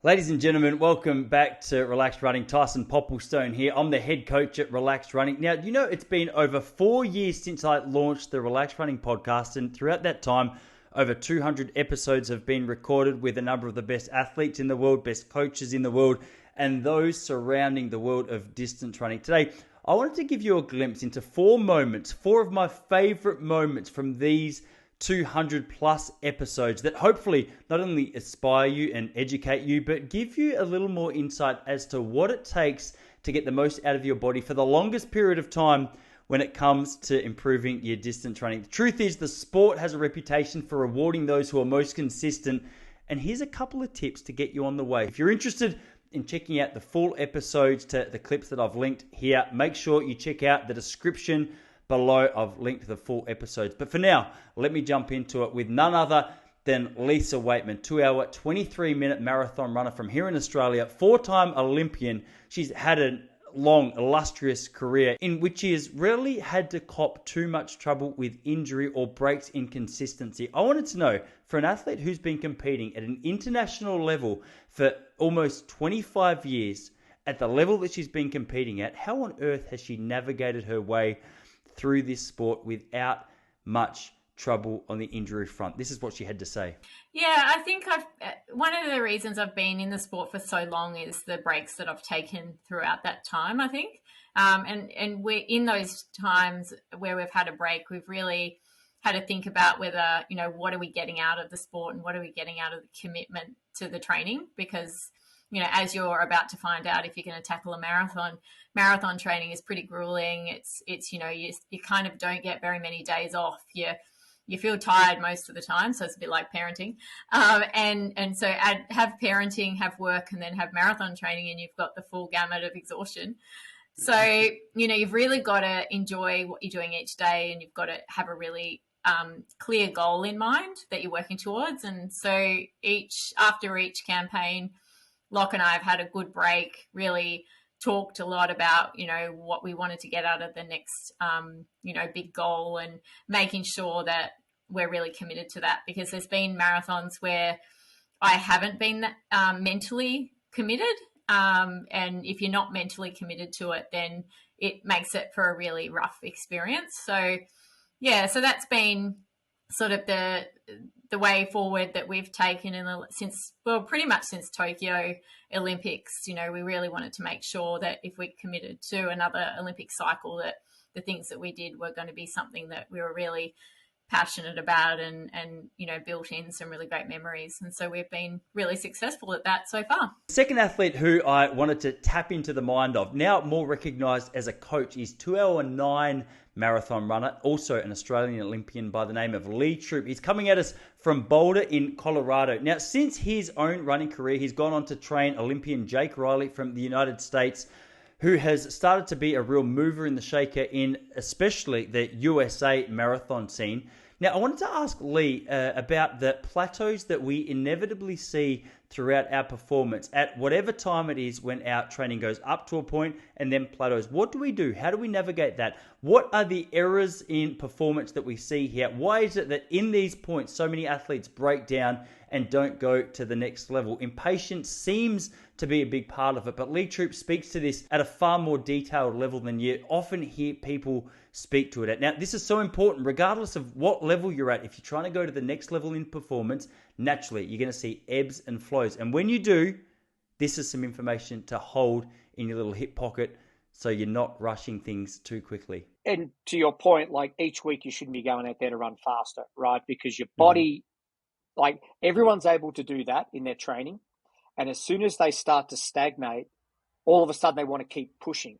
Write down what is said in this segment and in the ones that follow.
Ladies and gentlemen, welcome back to Relaxed Running. Tyson Popplestone here. I'm the head coach at Relaxed Running. Now, you know, it's been over 4 years since I launched the Relaxed Running podcast, and throughout that time, over 200 episodes have been recorded with a number of the best athletes in the world, best coaches in the world, and those surrounding the world of distance running. Today, I wanted to give you a glimpse into four of my favorite moments from these 200 plus episodes that hopefully not only inspire you and educate you, but give you a little more insight as to what it takes to get the most out of your body for the longest period of time when it comes to improving your distance running. The truth is, the sport has a reputation for rewarding those who are most consistent. And here's a couple of tips to get you on the way. If you're interested in checking out the full episodes to the clips that I've linked here, make sure you check out the description below. I've linked to the full episodes. But for now, let me jump into it with none other than Lisa Weightman, 2-hour, 23-minute marathon runner from here in Australia, four-time Olympian. She's had a long, illustrious career in which she has rarely had to cop too much trouble with injury or breaks in consistency. I wanted to know, for an athlete who's been competing at an international level for almost 25 years, at the level that she's been competing at, how on earth has she navigated her way through this sport without much trouble on the injury front? This is what she had to say. Yeah, I think one of the reasons I've been in the sport for so long is the breaks that I've taken throughout that time, I think. And we're in those times where we've had a break, we've really had to think about whether, what are we getting out of the sport and what are we getting out of the commitment to the training? Because, as you're about to find out, if you're going to tackle a marathon training is pretty grueling. It's you kind of don't get very many days off. You feel tired most of the time, so it's a bit like parenting. And so have parenting, have work, and then have marathon training, and you've got the full gamut of exhaustion. So, you've really got to enjoy what you're doing each day, and you've got to have a really clear goal in mind that you're working towards. And so after each campaign, Locke and I have had a good break, really talked a lot about, what we wanted to get out of the next, big goal, and making sure that we're really committed to that, because there's been marathons where I haven't been mentally committed. And if you're not mentally committed to it, then it makes it for a really rough experience. So that's been sort of the way forward that we've taken pretty much since Tokyo Olympics. We really wanted to make sure that if we committed to another Olympic cycle, that the things that we did were going to be something that we were really passionate about and built in some really great memories. And so we've been really successful at that so far. The second athlete who I wanted to tap into the mind of, now more recognized as a coach, is 2-hour 9 marathon runner, also an Australian Olympian by the name of Lee Troop. He's coming at us from Boulder in Colorado. Now, since his own running career, he's gone on to train Olympian Jake Riley from the United States, who has started to be a real mover in the shaker in especially the USA marathon scene. Now, I wanted to ask Lee about the plateaus that we inevitably see throughout our performance at whatever time it is when our training goes up to a point and then plateaus. What do we do? How do we navigate that? What are the errors in performance that we see here? Why is it that in these points so many athletes break down and don't go to the next level? Impatience seems to be a big part of it, but Lee Troop speaks to this at a far more detailed level than you often hear people speak to it at. Now, this is so important, regardless of what level you're at. If you're trying to go to the next level in performance, naturally, you're going to see ebbs and flows. And when you do, this is some information to hold in your little hip pocket so you're not rushing things too quickly. And to your point, like each week you shouldn't be going out there to run faster, right? Because your body, like everyone's able to do that in their training. And as soon as they start to stagnate, all of a sudden they want to keep pushing.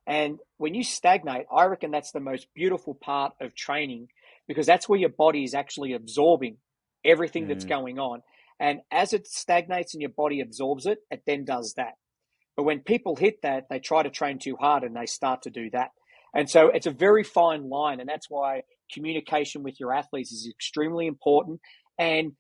And when you stagnate, I reckon that's the most beautiful part of training, because that's where your body is actually absorbing everything that's going on. And as it stagnates and your body absorbs it, it then does that. But when people hit that, they try to train too hard and they start to do that. And so it's a very fine line. And that's why communication with your athletes is extremely important. And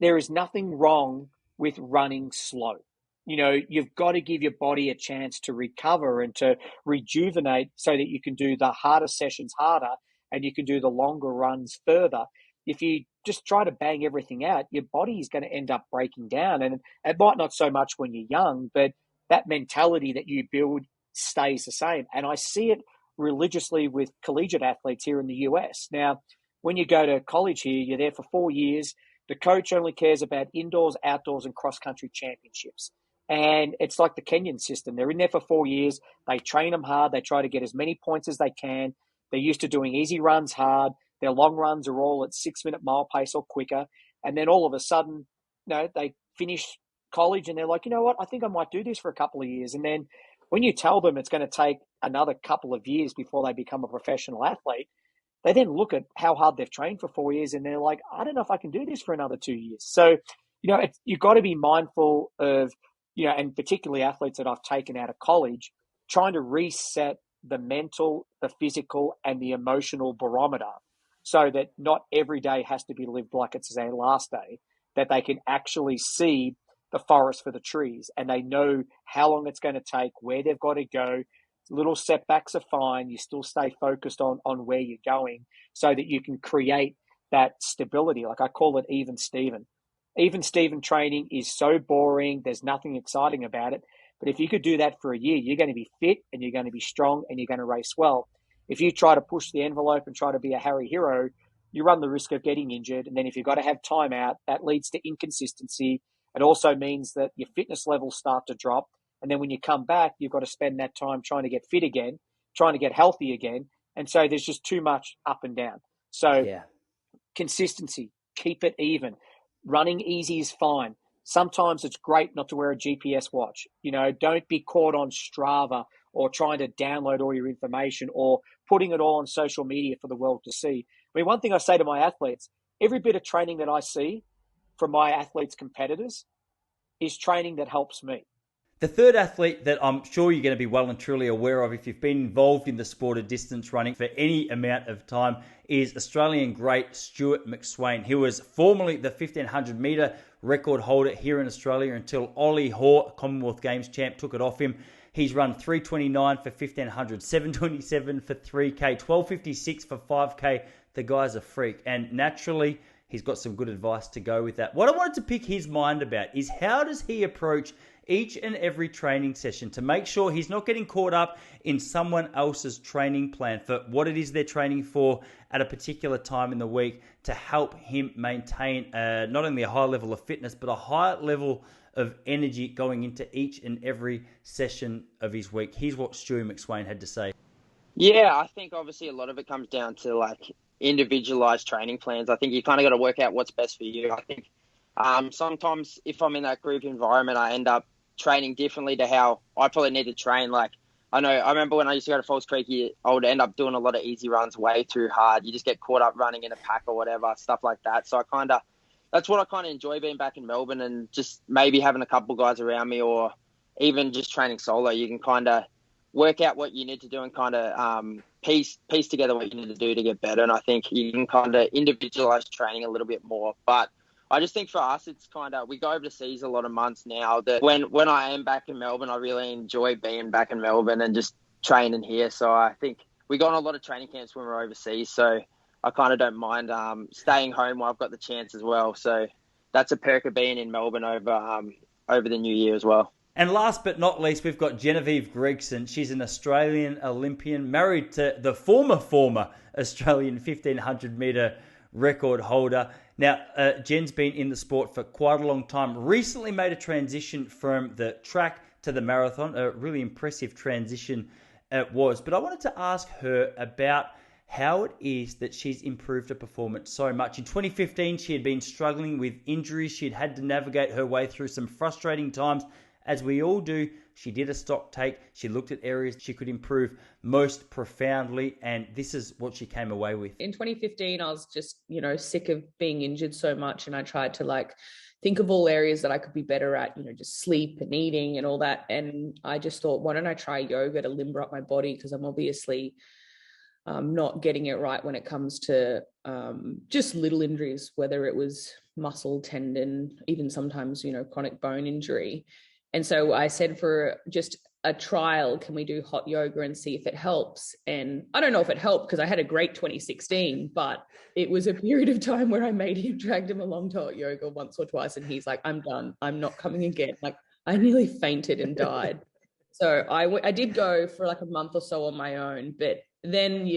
there is nothing wrong with running slow. You've got to give your body a chance to recover and to rejuvenate so that you can do the harder sessions harder and you can do the longer runs further. If you just try to bang everything out, your body is going to end up breaking down. And it might not so much when you're young, but that mentality that you build stays the same. And I see it religiously with collegiate athletes here in the US. Now, when you go to college here, you're there for 4 years. The coach only cares about indoors, outdoors, and cross-country championships. And it's like the Kenyan system. They're in there for 4 years. They train them hard. They try to get as many points as they can. They're used to doing easy runs hard. Their long runs are all at 6-minute mile pace or quicker. And then all of a sudden, they finish college and they're like, you know what, I think I might do this for a couple of years. And then when you tell them it's going to take another couple of years before they become a professional athlete, they then look at how hard they've trained for 4 years and they're like, I don't know if I can do this for another 2 years. So, you've got to be mindful of, and particularly athletes that I've taken out of college, trying to reset the mental, the physical, and the emotional barometer so that not every day has to be lived like it's their last day, that they can actually see the forest for the trees and they know how long it's going to take, where they've got to go. Little setbacks are fine. You still stay focused on where you're going so that you can create that stability. Like I call it even Steven. Even Steven training is so boring. There's nothing exciting about it. But if you could do that for a year, you're going to be fit and you're going to be strong and you're going to race well. If you try to push the envelope and try to be a Harry Hero, you run the risk of getting injured. And then if you've got to have time out, that leads to inconsistency. It also means that your fitness levels start to drop. And then when you come back, you've got to spend that time trying to get fit again, trying to get healthy again. And so there's just too much up and down. So Consistency, keep it even. Running easy is fine. Sometimes it's great not to wear a GPS watch. Don't be caught on Strava or trying to download all your information or putting it all on social media for the world to see. I mean, one thing I say to my athletes, every bit of training that I see from my athletes' competitors is training that helps me. The third athlete that I'm sure you're going to be well and truly aware of if you've been involved in the sport of distance running for any amount of time is Australian great Stuart McSweyn. He was formerly the 1500 metre record holder here in Australia until Ollie Hoare, Commonwealth Games champ, took it off him. He's run 3:29 for 1500, 7:27 for 3K, 12:56 for 5K. The guy's a freak. And naturally, he's got some good advice to go with that. What I wanted to pick his mind about is how does he approach each and every training session to make sure he's not getting caught up in someone else's training plan for what it is they're training for at a particular time in the week to help him maintain not only a high level of fitness, but a high level of energy going into each and every session of his week. Here's what Stuart McSweyn had to say. Yeah, I think obviously a lot of it comes down to individualized training plans. I think you kind of got to work out what's best for you. I think sometimes if I'm in that group environment, I end up training differently to how I probably need to train. I remember when I used to go to Falls Creek, I would end up doing a lot of easy runs way too hard. You just get caught up running in a pack or whatever, stuff like that. So that's what I kind of enjoy being back in Melbourne and just maybe having a couple guys around me or even just training solo. You can kind of work out what you need to do and kind of piece together what you need to do to get better. And I think you can kind of individualize training a little bit more. But I just think for us, it's kind of, we go overseas a lot of months now that when I am back in Melbourne, I really enjoy being back in Melbourne and just training here. So I think we go on a lot of training camps when we're overseas. So I kind of don't mind staying home while I've got the chance as well. So that's a perk of being in Melbourne over the new year as well. And last but not least, we've got Genevieve Gregson. She's an Australian Olympian, married to the former Australian 1500 metre record holder. Now, Jen's been in the sport for quite a long time. Recently made a transition from the track to the marathon. A really impressive transition it was. But I wanted to ask her about how it is that she's improved her performance so much. In 2015, she had been struggling with injuries. She'd had to navigate her way through some frustrating times. As we all do, she did a stock take. She looked at areas she could improve most profoundly, and this is what she came away with. In 2015, I was just, sick of being injured so much, and I tried to think of all areas that I could be better at, just sleep and eating and all that. And I just thought, why don't I try yoga to limber up my body? Because I'm obviously not getting it right when it comes to just little injuries, whether it was muscle, tendon, even sometimes, chronic bone injury. And so I said for just a trial. Can we do hot yoga and see if it helps? And I don't know if it helped because I had a great 2016, but it was a period of time where I dragged him along to hot yoga once or twice. And he's like, I'm done. I'm not coming again. Like, I nearly fainted and died. So I did go for like a month or so on my own, but then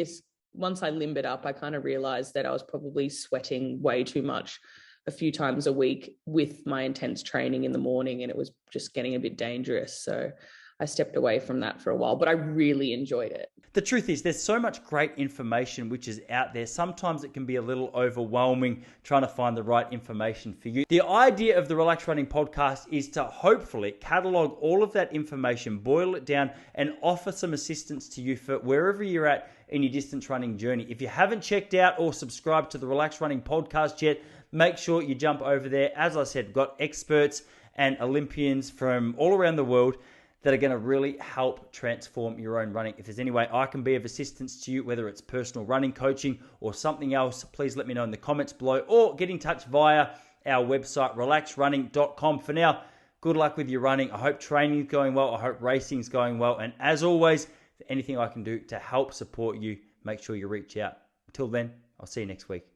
once I limbered up, I kind of realized that I was probably sweating way too much a few times a week with my intense training in the morning, and it was just getting a bit dangerous. So I stepped away from that for a while, but I really enjoyed it. The truth is there's so much great information which is out there. Sometimes it can be a little overwhelming trying to find the right information for you. The idea of the Relaxed Running podcast is to hopefully catalog all of that information, boil it down, and offer some assistance to you for wherever you're at in your distance running journey. If you haven't checked out or subscribed to the Relaxed Running podcast yet, make sure you jump over there. As I said, we've got experts and Olympians from all around the world that are going to really help transform your own running. If there's any way I can be of assistance to you, whether it's personal running coaching or something else, please let me know in the comments below or get in touch via our website, relaxrunning.com. For now, good luck with your running. I hope training is going well. I hope racing is going well. And as always, anything I can do to help support you, make sure you reach out. Until then, I'll see you next week.